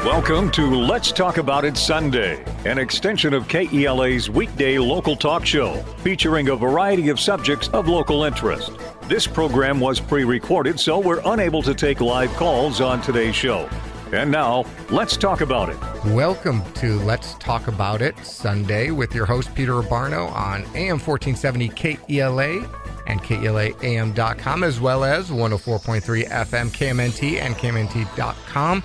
Welcome to Let's Talk About It Sunday, an extension of KELA's weekday local talk show featuring a variety of subjects of local interest. This program was pre-recorded, so we're unable to take live calls on today's show. And now, let's talk about it. Welcome to Let's Talk About It Sunday with your host, Peter Abbarno, on AM 1470 KELA and KELAAM.com, as well as 104.3 FM KMNT and KMNT.com.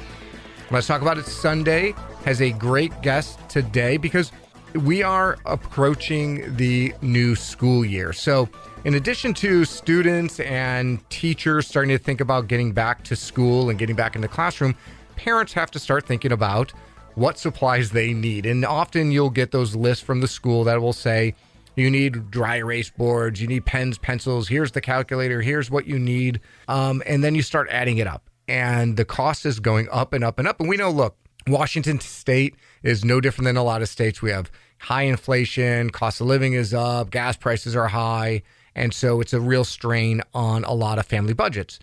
Let's Talk About It Sunday has a great guest today because we are approaching the new school year. So in addition to students and teachers starting to think about getting back to school and getting back in the classroom, parents have to start thinking about what supplies they need. And often you'll get those lists from the school that will say, you need dry erase boards, you need pens, pencils, here's the calculator, here's what you need. And then you start adding it up. And the cost is going up and up and up. And we know, look, Washington State is no different than a lot of states. We have high inflation, cost of living is up, gas prices are high. And so it's a real strain on a lot of family budgets.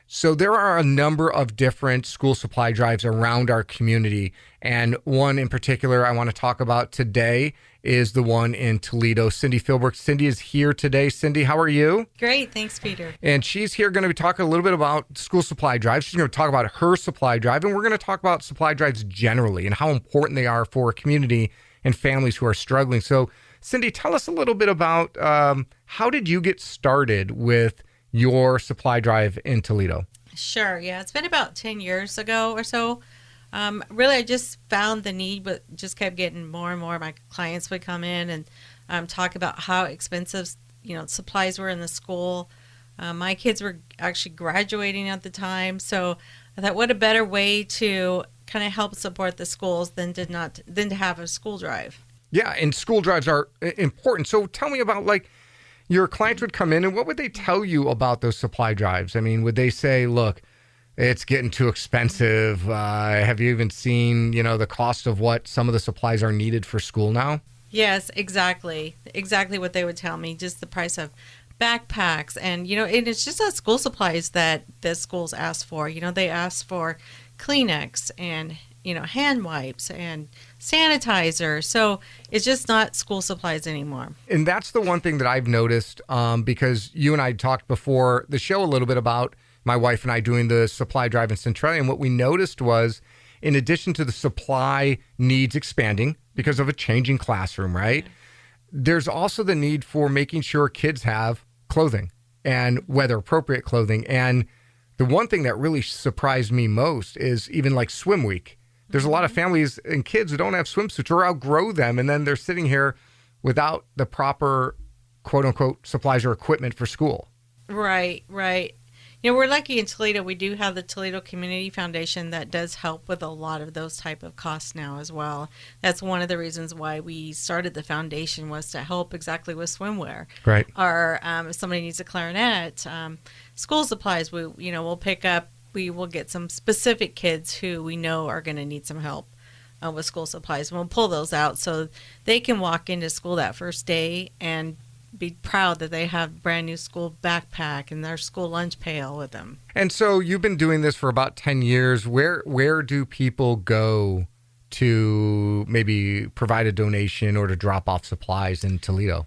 So there are a number of different school supply drives around our community. And one in particular I want to talk about today is the one in Toledo. Cyndi Philbrook. Cyndi is here today. Cyndi, how are you? Great. Thanks, Peter. And she's here going to be talking a little bit about school supply drives. She's going to talk about her supply drive, and we're going to talk about supply drives generally and how important they are for a community and families who are struggling. So, Cyndi, tell us a little bit about how did you get started with your supply drive in Toledo? Sure. Yeah. It's been about 10 years ago or so. Really, I just found the need, but just kept getting more and more. My clients would come in and talk about how expensive, supplies were in the school. My kids were actually graduating at the time. So I thought, what a better way to kind of help support the schools than to have a school drive. Yeah. And school drives are important. So tell me about your clients would come in and what would they tell you about those supply drives? I mean, would they say, look, it's getting too expensive. Have you even seen, the cost of what some of the supplies are needed for school now? Yes, exactly. Exactly what they would tell me. Just the price of backpacks. And, and it's just not school supplies that the schools ask for. They ask for Kleenex and, hand wipes and sanitizer. So it's just not school supplies anymore. And that's the one thing that I've noticed because you and I talked before the show a little bit about my wife and I doing the supply drive in Centralia. And what we noticed was, in addition to the supply needs expanding because of a changing classroom, right? There's also the need for making sure kids have clothing and weather appropriate clothing. And the one thing that really surprised me most is even like swim week. There's a lot of families and kids who don't have swimsuits or outgrow them. And then they're sitting here without the proper quote unquote supplies or equipment for school. Right. We're lucky in Toledo. We do have the Toledo Community Foundation that does help with a lot of those type of costs now as well. That's one of the reasons why we started the foundation, was to help exactly with swimwear. Right. Or if somebody needs a clarinet, school supplies, we'll pick up. We will get some specific kids who we know are going to need some help with school supplies. And we'll pull those out so they can walk into school that first day and be proud that they have brand new school backpack and their school lunch pail with them. And so you've been doing this for about 10 years. Where do people go to maybe provide a donation or to drop off supplies in Toledo?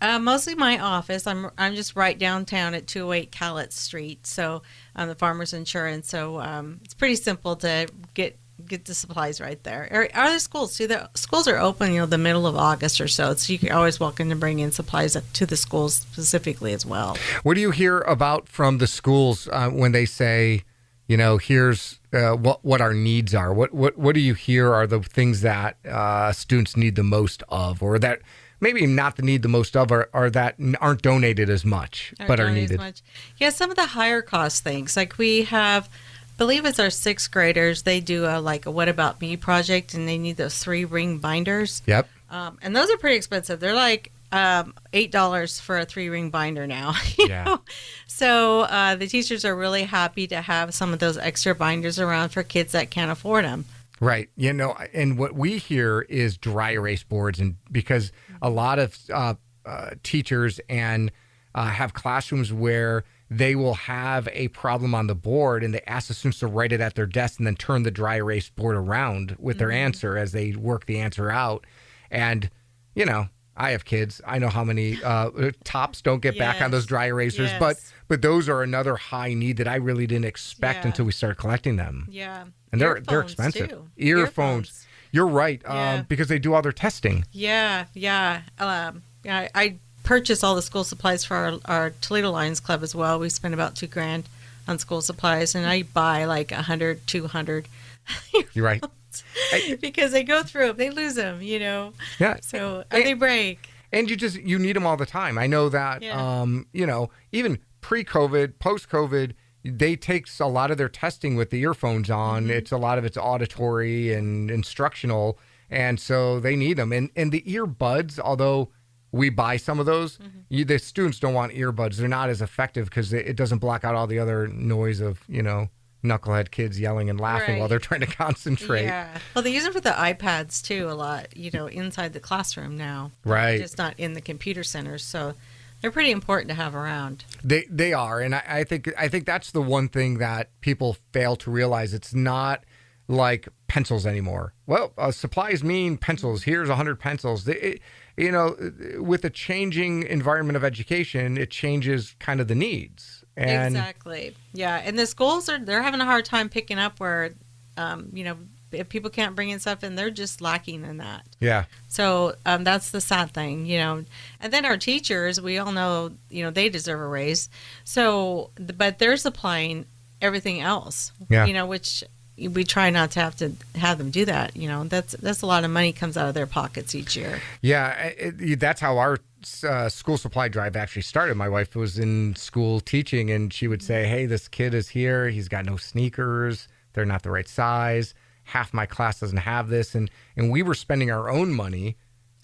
Mostly my office. I'm just right downtown at 208 Cowlitz Street. So I'm the Farmers Insurance. So it's pretty simple to get the supplies right there. Are there schools too? The schools are open, the middle of August or so you're always welcome to bring in supplies to the schools specifically as well. What do you hear about from the schools when they say, here's what our needs are? What do you hear are the things that students need the most of, or that maybe not the need the most of, or that aren't donated as much but are needed? Yeah, some of the higher cost things, like we have, I believe it's our sixth graders. They do a What About Me project, and they need those 3-ring binders. Yep. And those are pretty expensive. They're like $8 for a 3-ring binder now. You know? So the teachers are really happy to have some of those extra binders around for kids that can't afford them. Right. And what we hear is dry erase boards, and because a lot of teachers and have classrooms where they will have a problem on the board and they ask the students to write it at their desk and then turn the dry erase board around with their answer as they work the answer out. And, you know, I have kids. I know how many tops don't get back on those dry erasers, but those are another high need that I really didn't expect until we started collecting them. Yeah. And they're expensive. Too. Earphones. You're right, Yeah. because they do all their testing. Yeah. I purchase all the school supplies for our Toledo Lions Club as well. We spend about $2,000 on school supplies, and I buy like 100, 200. You're right. Because they go through them, they lose them, you know. Yeah. So they break. And you need them all the time. I know that, you know, even pre-COVID, post-COVID, they take a lot of their testing with the earphones on. It's a lot of it's auditory and instructional, and so they need them. And the earbuds, although we buy some of those, the students don't want earbuds. They're not as effective because it doesn't block out all the other noise of, you know, knucklehead kids yelling and laughing while they're trying to concentrate. Yeah. Well, they use them for the iPads too a lot, you know, inside the classroom now. Right. Just not in the computer centers. So they're pretty important to have around. They are. And I think that's the one thing that people fail to realize. It's not like pencils anymore. Well, supplies mean pencils. Here's 100 pencils. You know, with the changing environment of education, it changes kind of the needs. And exactly. Yeah. And the schools they're having a hard time picking up where, you know, if people can't bring in stuff, and they're just lacking in that. Yeah. So that's the sad thing, you know. And then our teachers, we all know, you know, they deserve a raise. So, but they're supplying everything else, you know, which we try not to have them do that. You know, that's a lot of money comes out of their pockets each year. Yeah. That's how our school supply drive actually started. My wife was in school teaching, and she would say, hey, this kid is here. He's got no sneakers. They're not the right size. Half my class doesn't have this. And we were spending our own money.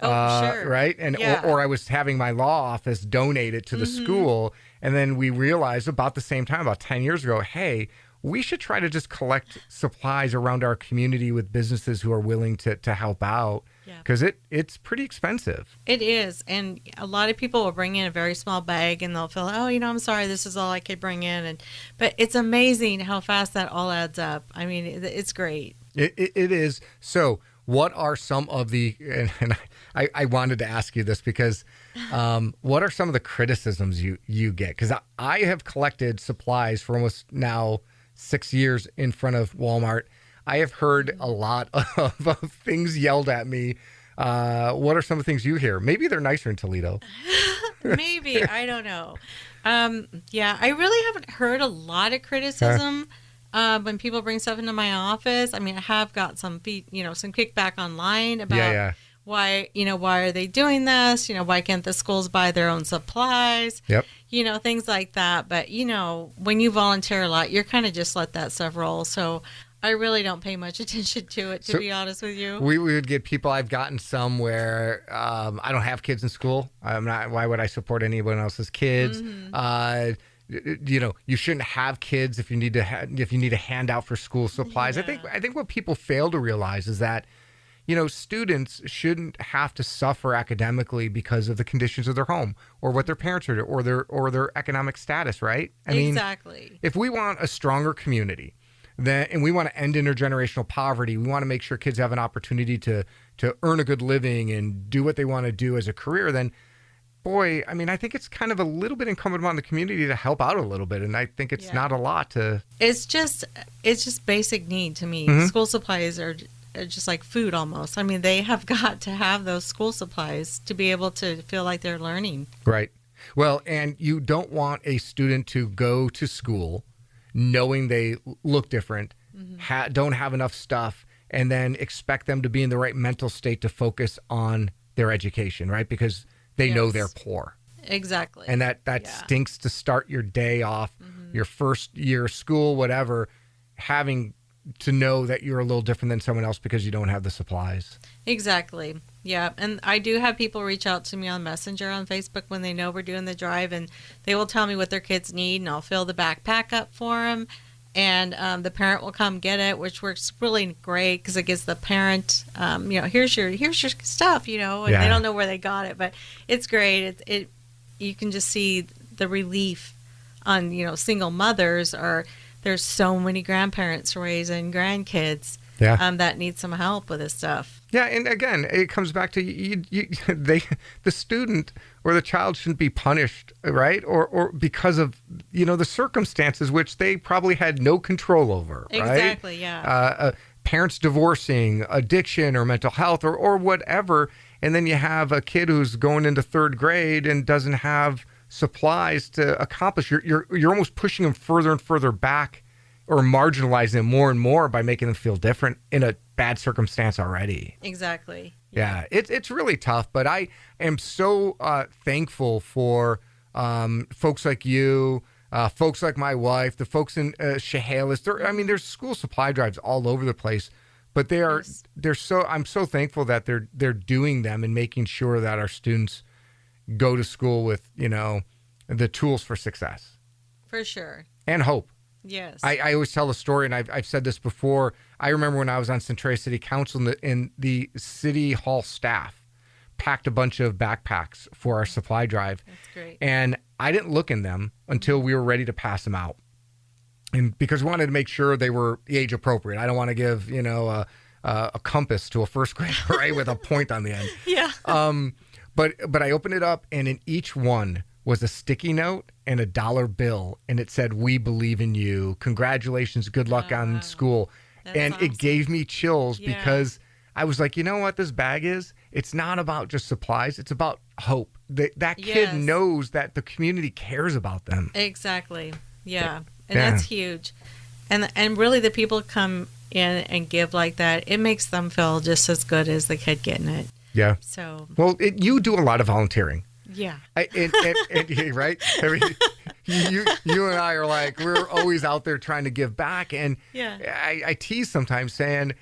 Sure. Right. And, or I was having my law office donate it to the school. And then we realized about the same time, about 10 years ago, hey, we should try to just collect supplies around our community with businesses who are willing to help out. Because it's pretty expensive. It is. And a lot of people will bring in a very small bag, and they'll feel, oh, you know, I'm sorry, this is all I could bring in. But it's amazing how fast that all adds up. I mean, it's great. It is. So what are some of the, and I wanted to ask you this because what are some of the criticisms you get? Because I have collected supplies for almost now 6 years in front of Walmart. I have heard a lot of things yelled at me. What are some of the things you hear? Maybe they're nicer in Toledo. Maybe. I don't know. Yeah, I really haven't heard a lot of criticism when people bring stuff into my office. I mean, I have got some kickback online about why are they doing this? You know, why can't the schools buy their own supplies? Yep. You know, things like that. But, you know, when you volunteer a lot, you're kind of just let that stuff roll. So I really don't pay much attention to it, to be honest with you. We would get people. I've gotten some where I don't have kids in school. I'm not. Why would I support anyone else's kids? You know, you shouldn't have kids if you need a handout for school supplies. Yeah. I think what people fail to realize is that, you know, students shouldn't have to suffer academically because of the conditions of their home or what their parents are or their economic status. Right? I mean, exactly. If we want a stronger community, and we want to end intergenerational poverty, we want to make sure kids have an opportunity to earn a good living and do what they want to do as a career, then, boy, I mean, I think it's kind of a little bit incumbent on the community to help out a little bit. And I think it's not a lot to... It's just basic need to me. School supplies are just like food almost. I mean, they have got to have those school supplies to be able to feel like they're learning. Right. Well, and you don't want a student to go to school knowing they look different, don't have enough stuff, and then expect them to be in the right mental state to focus on their education, right? Because they know they're poor. Exactly. And that stinks to start your day off, your first year of school, whatever, having to know that you're a little different than someone else because you don't have the supplies. Exactly. Yeah. And I do have people reach out to me on Messenger on Facebook when they know we're doing the drive, and they will tell me what their kids need, and I'll fill the backpack up for them. And the parent will come get it, which works really great because it gives the parent, you know, here's your stuff, you know, and they don't know where they got it, but it's great. You can just see the relief on, single mothers, or there's so many grandparents raising grandkids that need some help with this stuff. Yeah, and again, it comes back to the student or the child shouldn't be punished, right? Or because of the circumstances which they probably had no control over, right? Exactly, yeah. Parents divorcing, addiction, or mental health, or whatever, and then you have a kid who's going into third grade and doesn't have supplies to accomplish. You're almost pushing them further and further back, or marginalizing them more and more by making them feel different in a bad circumstance already. Exactly. Yeah, it's really tough, but I am so thankful for folks like you, folks like my wife, the folks in Chehalis. There's school supply drives all over the place, but I'm so thankful that they're doing them and making sure that our students go to school with, the tools for success. For sure. And hope. Yes. I always tell a story, and I've said this before. I remember when I was on Centralia City Council, and the City Hall staff packed a bunch of backpacks for our supply drive. That's great. And I didn't look in them until we were ready to pass them out. And because we wanted to make sure they were age appropriate. I don't want to give, a compass to a first grader, right, with a point on the end. Yeah. But I opened it up, and in each one was a sticky note and a $1 bill, and it said, "We believe in you. Congratulations. Good luck on school." That's awesome. It gave me chills because I was like, you know what this bag is? It's not about just supplies. It's about hope. That kid knows that the community cares about them. Exactly. Yeah. And that's huge. And really the people come in and give like that, it makes them feel just as good as the kid getting it. Yeah. So. Well, you do a lot of volunteering. Yeah. Right? You and I are like, we're always out there trying to give back. And I tease sometimes saying,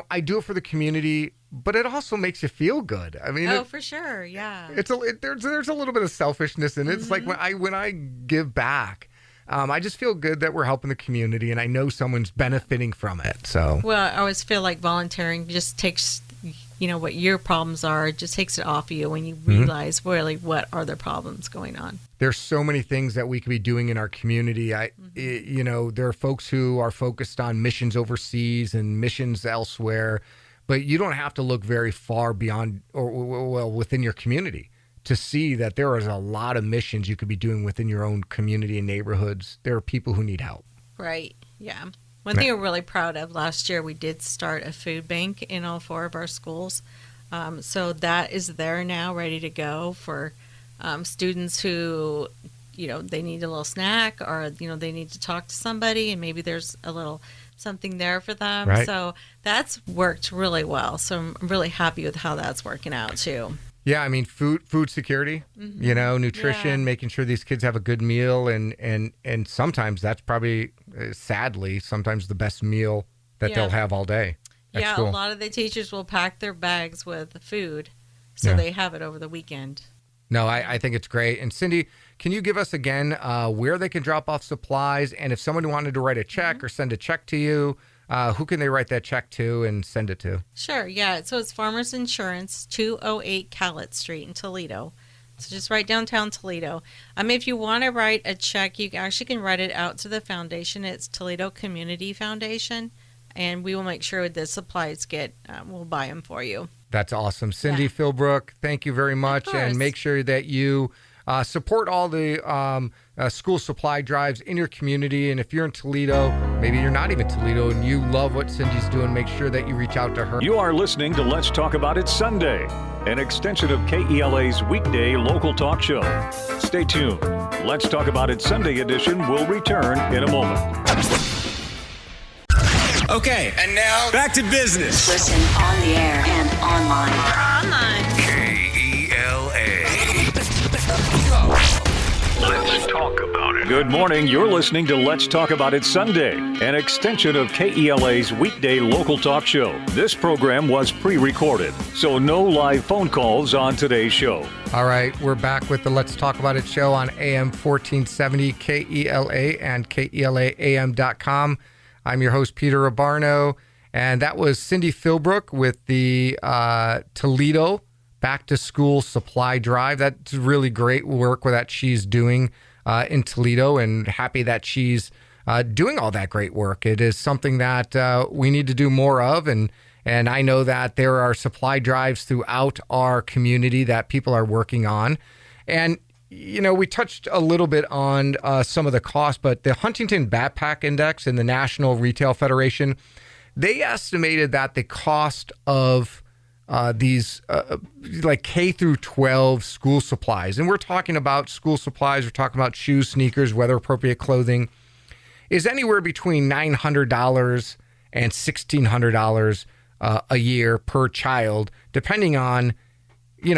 I do it for the community, but it also makes you feel good. For sure. Yeah. There's a little bit of selfishness in it. It's like when I give back, I just feel good that we're helping the community, and I know someone's benefiting from it. So. Well, I always feel like volunteering just takes, what your problems are. It just takes it off of you when you realize really what are the problems going on. There's so many things that we could be doing in our community. There are folks who are focused on missions overseas and missions elsewhere, but you don't have to look very far beyond or within your community to see that there is a lot of missions you could be doing within your own community and neighborhoods. There are people who need help. Right. Yeah. One thing I'm really proud of, last year we did start a food bank in all 4 of our schools. So that is there now, ready to go for students who, they need a little snack, or, they need to talk to somebody, and maybe there's a little something there for them. Right. So that's worked really well. So I'm really happy with how that's working out too. Yeah, food security, nutrition, making sure these kids have a good meal, and sometimes that's probably, sadly, sometimes the best meal that they'll have all day. Yeah, school. A lot of the teachers will pack their bags with food, so they have it over the weekend. No, I think it's great. And Cyndi, can you give us again where they can drop off supplies, and if someone wanted to write a check or send a check to you, who can they write that check to and send it to? Sure, yeah. So it's Farmers Insurance, 208 Callett Street in Toledo. So just right downtown Toledo. If you want to write a check, you actually can write it out to the foundation. It's Toledo Community Foundation, and we will make sure the supplies we'll buy them for you. That's awesome. Cyndi Philbrook, thank you very much. And make sure that you support all the school supply drives in your community. And if you're in Toledo, maybe you're not even Toledo, and you love what Cyndi's doing, make sure that you reach out to her. You are listening to Let's Talk About It Sunday, an extension of KELA's weekday local talk show. Stay tuned. Let's Talk About It Sunday edition will return in a moment. Okay, and now back to business. Listen on the air and online. We're online. KELA. Let's talk about it. Good morning. You're listening to Let's Talk About It Sunday, an extension of KELA's weekday local talk show. This program was pre-recorded, so no live phone calls on today's show. All right, we're back with the Let's Talk About It show on AM 1470 KELA and KELAAM.com. I'm your host, Peter Abbarno, and that was Cyndi Philbrook with the Toledo Back to School Supply Drive. That's really great work that she's doing in Toledo, and happy that she's doing all that great work. It is something that we need to do more of, and I know that there are supply drives throughout our community that people are working on. And, we touched a little bit on some of the costs, but the Huntington Backpack Index and the National Retail Federation, they estimated that the cost of these like K through 12 school supplies, and we're talking about school supplies, we're talking about shoes, sneakers, weather appropriate clothing, is anywhere between $900 and $1,600 a year per child, depending on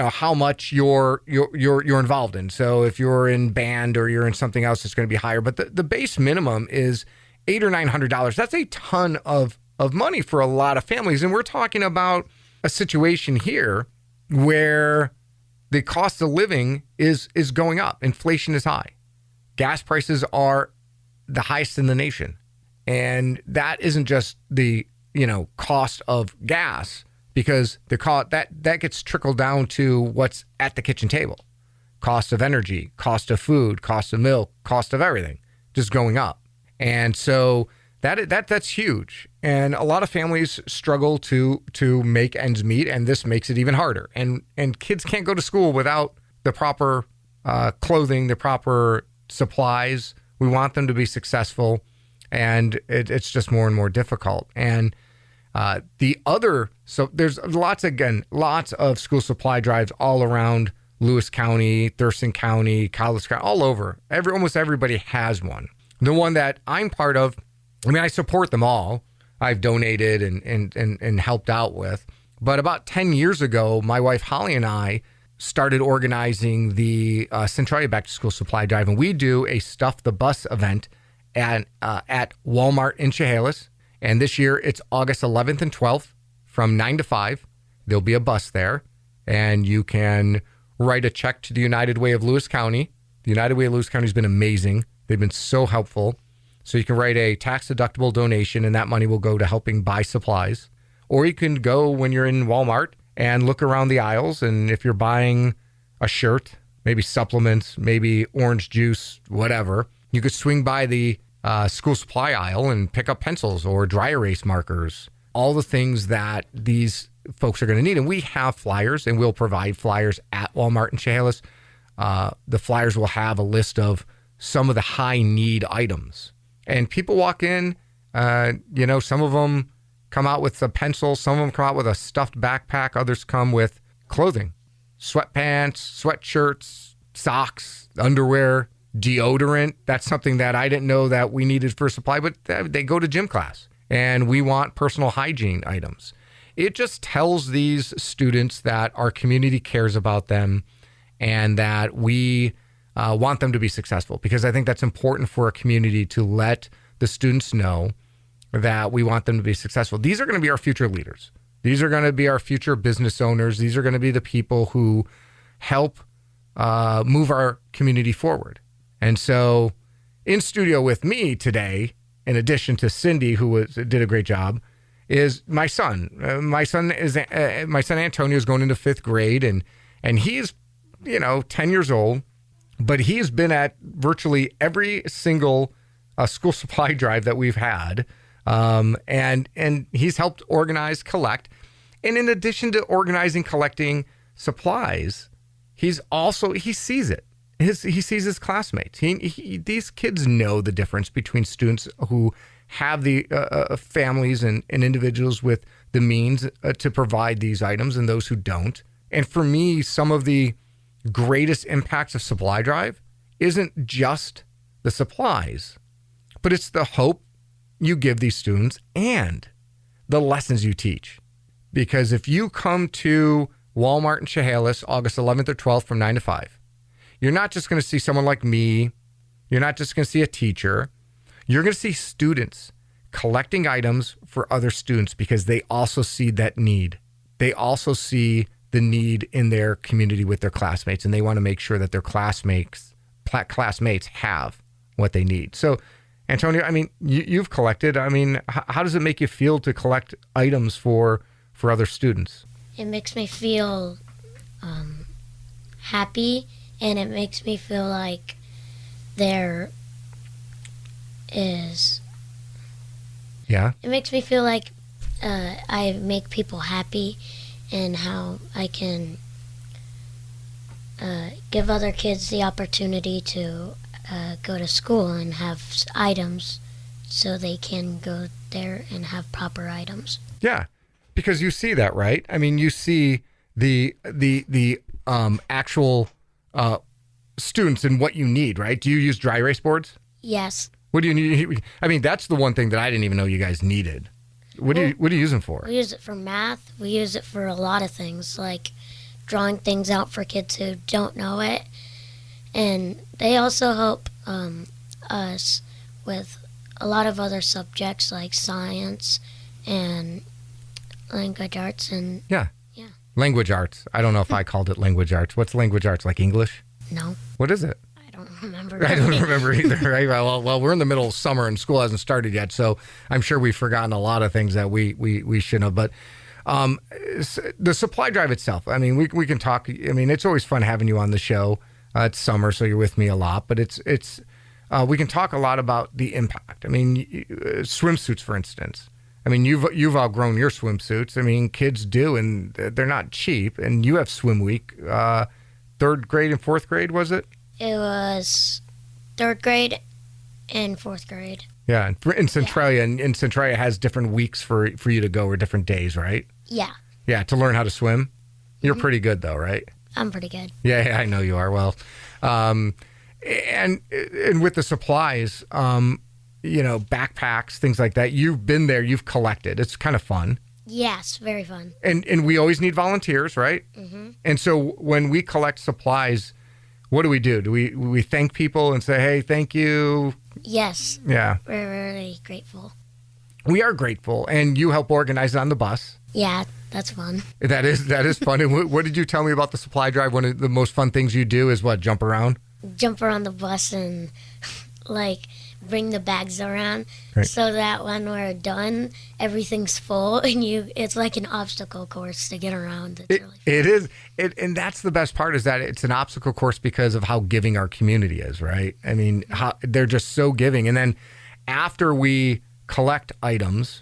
how much you're involved in. So if you're in band or you're in something else, it's going to be higher. But the base minimum is $800 or $900. That's a ton of money for a lot of families, and we're talking about a situation here where the cost of living is going up. Inflation is high. Gas prices are the highest in the nation. And that isn't just the, cost of gas, because the cost that gets trickled down to what's at the kitchen table. Cost of energy, cost of food, cost of milk, cost of everything just going up. And so that's huge. And a lot of families struggle to make ends meet, and this makes it even harder. And kids can't go to school without the proper clothing, the proper supplies. We want them to be successful, and it's just more and more difficult. And so there's lots of school supply drives all around Lewis County, Thurston County, Collis County, all over. Almost everybody has one. The one that I'm part of, I support them all. I've donated and helped out with. But about 10 years ago, my wife Holly and I started organizing the Centralia Back to School Supply Drive, and we do a Stuff the Bus event at Walmart in Chehalis. And this year it's August 11th and 12th from 9 to 5. There'll be a bus there, and you can write a check to the United Way of Lewis County. The United Way of Lewis County has been amazing. They've been so helpful. So you can write a tax-deductible donation, and that money will go to helping buy supplies. Or you can go when you're in Walmart and look around the aisles, and if you're buying a shirt, maybe supplements, maybe orange juice, whatever, you could swing by the school supply aisle and pick up pencils or dry erase markers, all the things that these folks are going to need. And we have flyers, and we'll provide flyers at Walmart in Chehalis. The flyers will have a list of some of the high need items. And people walk in, some of them come out with a pencil, some of them come out with a stuffed backpack, others come with clothing, sweatpants, sweatshirts, socks, underwear, deodorant. That's something that I didn't know that we needed for supply, but they go to gym class, and we want personal hygiene items. It just tells these students that our community cares about them and that we want them to be successful, because I think that's important for a community to let the students know that we want them to be successful. These are going to be our future leaders. These are going to be our future business owners. These are going to be the people who help move our community forward. And so in studio with me today, in addition to Cyndi, who did a great job, is my son. My son Antonio is going into 5th grade, and he's 10 years old. But he's been at virtually every single school supply drive that we've had, and he's helped organize, collect. And in addition to organizing, collecting supplies, he sees it. He sees his classmates. These kids know the difference between students who have the families and individuals with the means to provide these items and those who don't. And for me, some of the greatest impacts of supply drive isn't just the supplies, but it's the hope you give these students and the lessons you teach. Because if you come to Walmart in Chehalis August 11th or 12th from 9 to 5, you're not just going to see someone like me. You're not just going to see a teacher. You're going to see students collecting items for other students, because they also see that need. They also see the need in their community with their classmates, and they want to make sure that their classmates have what they need. So, Antonio, you've collected. How does it make you feel to collect items for other students? It makes me feel happy, and it makes me feel like there is. Yeah. It makes me feel like I make people happy, and how I can give other kids the opportunity to go to school and have items, so they can go there and have proper items. Yeah, because you see that, right? I mean, you see the actual students and what you need, right? Do you use dry erase boards? Yes. What do you need? I mean, that's the one thing that I didn't even know you guys needed. What do you use them for? We use it for math. We use it for a lot of things, like drawing things out for kids who don't know it. And they also help us with a lot of other subjects like science and language arts. And Yeah. Language arts. I don't know if I called it language arts. What's language arts? Like English? No, What is it? I don't remember. I don't remember either, right? Well, we're in the middle of summer and school hasn't started yet, so I'm sure we've forgotten a lot of things that we shouldn't have. But the supply drive itself, I mean, we can talk. I mean, it's always fun having you on the show. It's summer, so you're with me a lot, but it's we can talk a lot about the impact. I mean, swimsuits, for instance. I mean, you've outgrown your swimsuits. I mean, kids do, and they're not cheap. And you have swim week, 3rd grade and 4th grade, was it? It was 3rd grade and 4th grade. Yeah, in Centralia, and Centralia has different weeks for you to go, or different days, right? Yeah, Yeah, to learn how to swim. You're pretty good, though, right? I'm pretty good. Yeah, I know you are. Well, and with the supplies, backpacks, things like that. You've been there. You've collected. It's kind of fun. Yes, very fun. And we always need volunteers, right? Mm-hmm. And so when we collect supplies, what do? Do we thank people and say, hey, thank you? Yes. Yeah. We're really grateful. We are grateful. And you help organize it on the bus. Yeah, that's fun. That is fun. And what did you tell me about the supply drive? One of the most fun things you do is what? Jump around? Jump around the bus and, bring the bags around, right, so that when we're done, everything's full, and it's like an obstacle course to get around. It's really fun. It is. And that's the best part, is that it's an obstacle course because of how giving our community is, right? I mean, they're just so giving. And then after we collect items,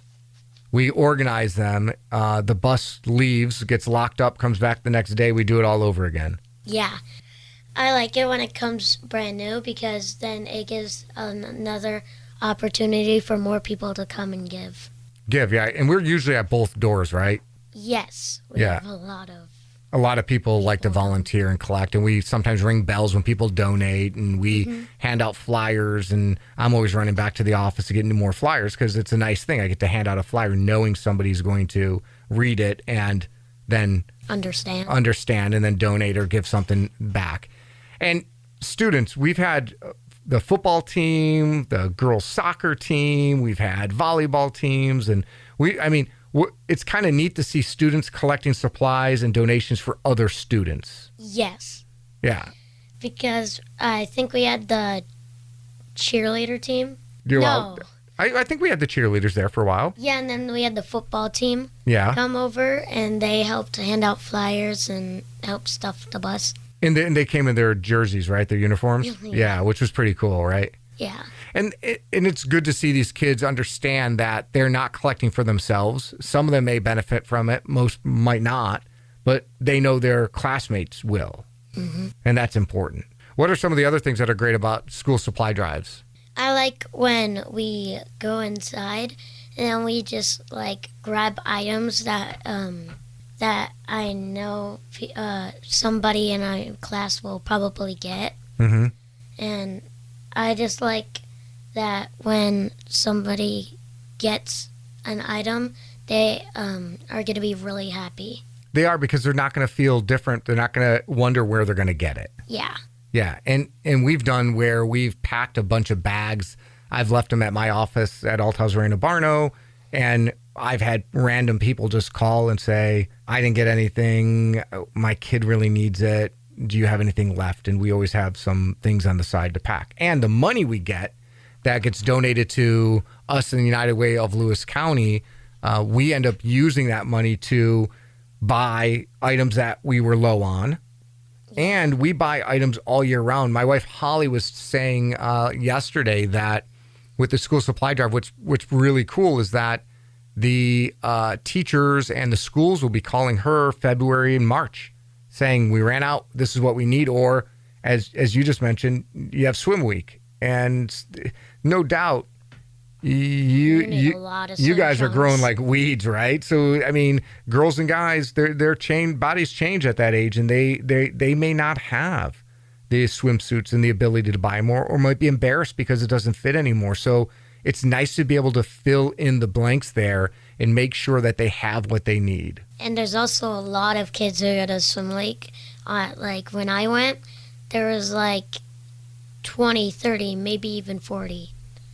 we organize them. The bus leaves, gets locked up, comes back the next day. We do it all over again. Yeah. I like it when it comes brand new, because then it gives another opportunity for more people to come and give. Yeah. And we're usually at both doors, right? Yes. We have a lot of people like to volunteer and collect, and we sometimes ring bells when people donate, and we hand out flyers, and I'm always running back to the office to get into more flyers, because it's a nice thing. I get to hand out a flyer knowing somebody's going to read it and then understand and then donate or give something back. And students, we've had the football team, the girls soccer team, we've had volleyball teams, and it's kind of neat to see students collecting supplies and donations for other students. Yes. Yeah. Because I think we had the cheerleader team. I think we had the cheerleaders there for a while. Yeah, and then we had the football team come over, and they helped hand out flyers and help stuff the bus. And they came in their jerseys, right? Their uniforms? Yeah, which was pretty cool, right? Yeah. And it's good to see these kids understand that they're not collecting for themselves. Some of them may benefit from it. Most might not. But they know their classmates will. Mm-hmm. And that's important. What are some of the other things that are great about school supply drives? I like when we go inside and we just grab items that I know somebody in our class will probably get. Mm-hmm. And I just like that when somebody gets an item, they are going to be really happy. They are, because they're not going to feel different. They're not going to wonder where they're going to get it. Yeah. Yeah, and we've done where we've packed a bunch of bags. I've left them at my office at Althaus in Abbarno, and I've had random people just call and say, I didn't get anything. My kid really needs it. Do you have anything left? And we always have some things on the side to pack. And the money we get that gets donated to us in the United Way of Lewis County, we end up using that money to buy items that we were low on. And we buy items all year round. My wife Holly was saying yesterday that with the school supply drive, what's really cool is that the teachers and the schools will be calling her February and March, saying we ran out. This is what we need. Or as you just mentioned, you have swim week, and no doubt you guys are growing like weeds, right? So I mean, girls and guys, their bodies change at that age, and they may not have the swimsuits and the ability to buy more, or might be embarrassed because it doesn't fit anymore. So it's nice to be able to fill in the blanks there and make sure that they have what they need. And there's also a lot of kids who go to swim lake. Like when I went, there was like 20, 30, maybe even 40.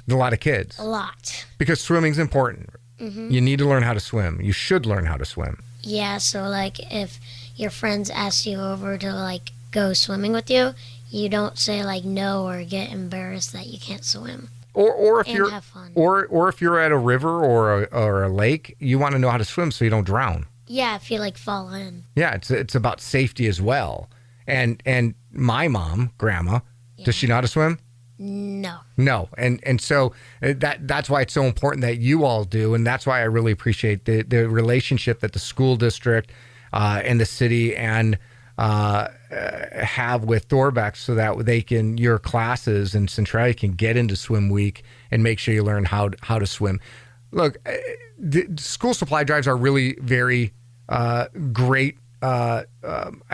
A lot of kids. A lot. Because swimming's important. Mm-hmm. You need to learn how to swim. You should learn how to swim. Yeah, so like if your friends ask you over to like go swimming with you, you don't say like no or get embarrassed that you can't swim. Or if you're have fun. Or if you're at a river or a lake, you want to know how to swim so you don't drown. Yeah, if you like fall in. Yeah, it's about safety as well. And my mom, grandma, does she know how to swim? No. And so that's why it's so important that you all do. And that's why I really appreciate the relationship that the school district and the city and have with Thorbeck, so that your classes and Centralia can get into swim week and make sure you learn how to swim. Look, the school supply drives are really very great, I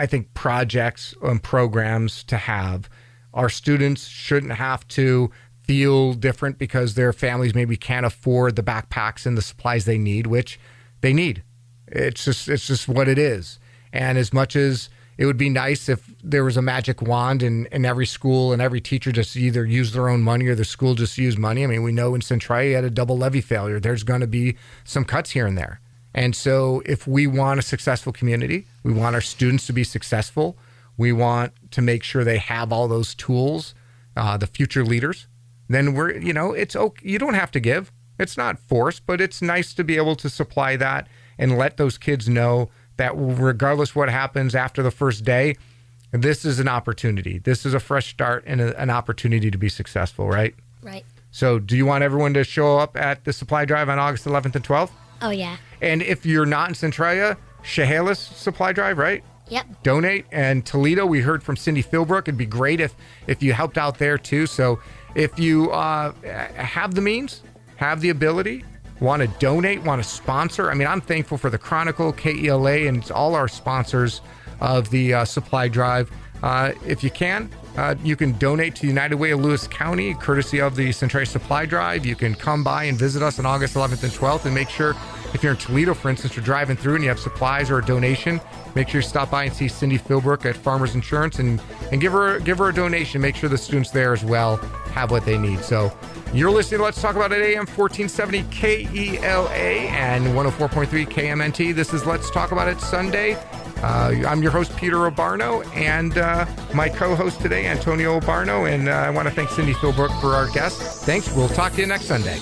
think, projects and programs to have. Our students shouldn't have to feel different because their families maybe can't afford the backpacks and the supplies they need, which they need. It's just what it is. And as much as it would be nice if there was a magic wand and every school and every teacher just either use their own money or the school just use money. I mean, we know in Centralia you had a double levy failure. There's going to be some cuts here and there. And so if we want a successful community, we want our students to be successful, we want to make sure they have all those tools, the future leaders, then it's okay. You don't have to give. It's not forced, but it's nice to be able to supply that and let those kids know that regardless what happens after the first day, this is an opportunity. This is a fresh start and an opportunity to be successful, right? Right. So do you want everyone to show up at the supply drive on August 11th and 12th? Oh, yeah. And if you're not in Centralia, Chehalis supply drive, right? Yep. Donate. And Toledo, we heard from Cyndi Philbrook. It'd be great if you helped out there too. So if you have the means, have the ability, want to donate, want to sponsor. I mean, I'm thankful for the Chronicle, KELA, and all our sponsors of the supply drive. If you can donate to United Way of Lewis County, courtesy of the Centralia Supply Drive. You can come by and visit us on August 11th and 12th, and make sure, if you're in Toledo, for instance, you're driving through and you have supplies or a donation, make sure you stop by and see Cyndi Philbrook at Farmers Insurance and give her a donation. Make sure the students there as well have what they need. So you're listening to Let's Talk About It, AM 1470 KELA and 104.3 KMNT. This is Let's Talk About It Sunday. I'm your host, Peter Abbarno, and my co-host today, Antonio Abbarno. And I want to thank Cyndi Philbrook for our guest. Thanks. We'll talk to you next Sunday.